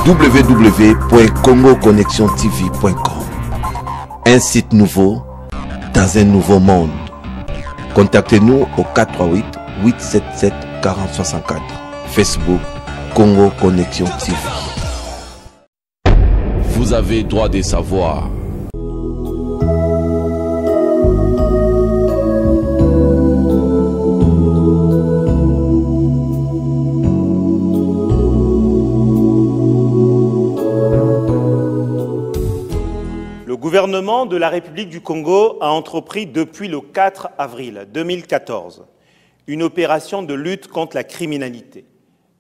www.congoconnexiontv.com. Un site nouveau dans un nouveau monde. Contactez-nous au 438 877 4064. Facebook Congo Connexion TV. Vous avez droit de savoir. Le gouvernement de la République du Congo a entrepris depuis le 4 avril 2014 une opération de lutte contre la criminalité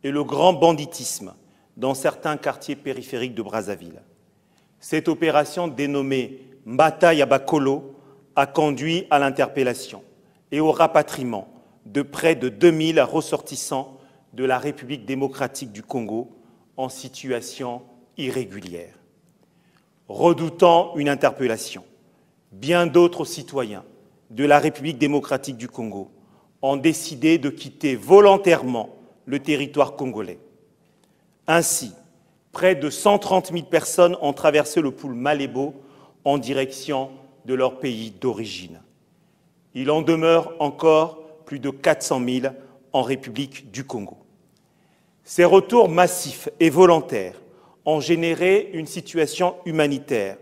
et le grand banditisme dans certains quartiers périphériques de Brazzaville. Cette opération dénommée Mbata Yabakolo a conduit à l'interpellation et au rapatriement de près de 2000 ressortissants de la République démocratique du Congo en situation irrégulière. Redoutant une interpellation, bien d'autres citoyens de la République démocratique du Congo ont décidé de quitter volontairement le territoire congolais. Ainsi, près de 130 000 personnes ont traversé le poul Malébo en direction de leur pays d'origine. Il en demeure encore plus de 400 000 en République du Congo. Ces retours massifs et volontaires ont généré une situation humanitaire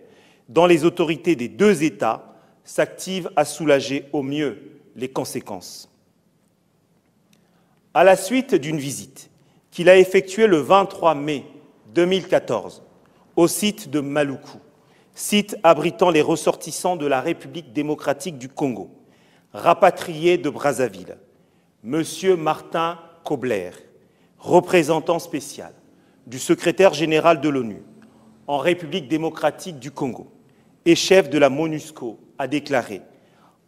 dont les autorités des deux États s'activent à soulager au mieux les conséquences. À la suite d'une visite qu'il a effectuée le 23 mai 2014 au site de Maluku, site abritant les ressortissants de la République démocratique du Congo, rapatriés de Brazzaville, M. Martin Kobler, représentant spécial du secrétaire général de l'ONU en République démocratique du Congo et chef de la MONUSCO, a déclaré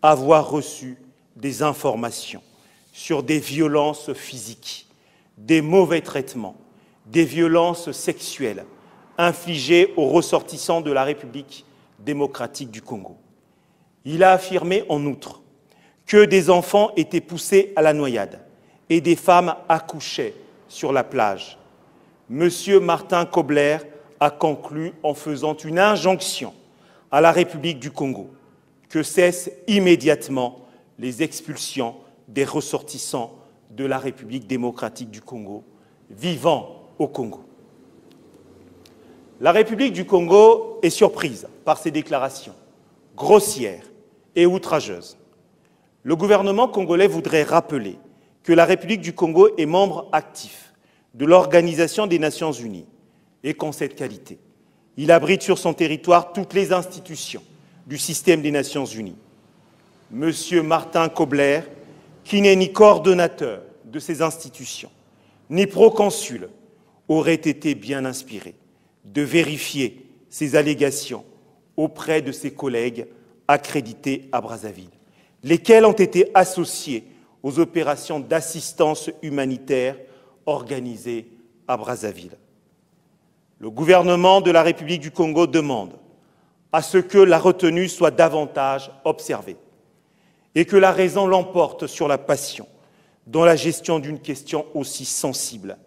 avoir reçu des informations sur des violences physiques, des mauvais traitements, des violences sexuelles infligées aux ressortissants de la République démocratique du Congo. Il a affirmé en outre que des enfants étaient poussés à la noyade et des femmes accouchaient sur la plage. Monsieur Martin Kobler a conclu en faisant une injonction à la République du Congo que cessent immédiatement les expulsions des ressortissants de la République démocratique du Congo vivant au Congo. La République du Congo est surprise par ces déclarations grossières et outrageuses. Le gouvernement congolais voudrait rappeler que la République du Congo est membre actif de l'Organisation des Nations Unies et qu'en cette qualité, il abrite sur son territoire toutes les institutions du système des Nations Unies. Monsieur Martin Kobler, qui n'est ni coordonnateur de ces institutions, ni proconsul, aurait été bien inspiré de vérifier ces allégations auprès de ses collègues accrédités à Brazzaville, lesquels ont été associés aux opérations d'assistance humanitaire organisées à Brazzaville. Le gouvernement de la République du Congo demande à ce que la retenue soit davantage observée et que la raison l'emporte sur la passion dans la gestion d'une question aussi sensible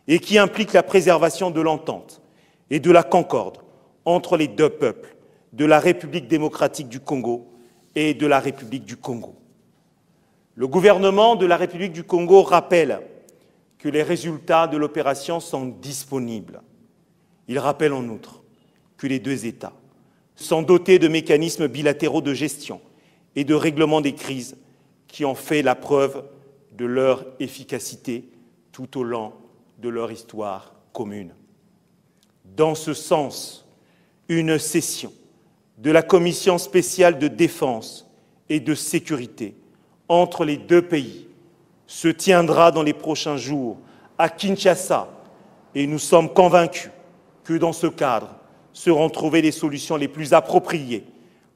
et qui implique la préservation de l'entente et de la concorde entre les deux peuples de la République démocratique du Congo et de la République du Congo. Le gouvernement de la République du Congo rappelle que les résultats de l'opération sont disponibles. Il rappelle en outre que les deux États sont dotés de mécanismes bilatéraux de gestion et de règlement des crises qui ont fait la preuve de leur efficacité tout au long de leur histoire commune. Dans ce sens, une session de la Commission spéciale de défense et de sécurité entre les deux pays se tiendra dans les prochains jours à Kinshasa et nous sommes convaincus que dans ce cadre seront trouvées les solutions les plus appropriées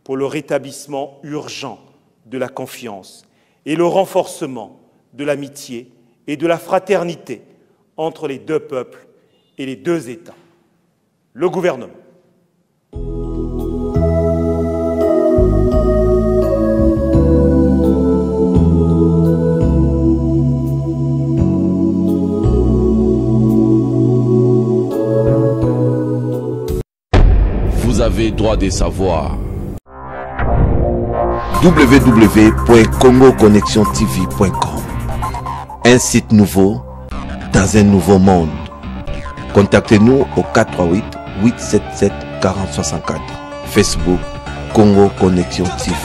pour le rétablissement urgent de la confiance et le renforcement de l'amitié et de la fraternité entre les deux peuples et les deux États. Le gouvernement avez droit de savoir. www.congoconnexiontv.com. Un site nouveau dans un nouveau monde. Contactez-nous au 438 877 4064. Facebook Congo Connexion TV.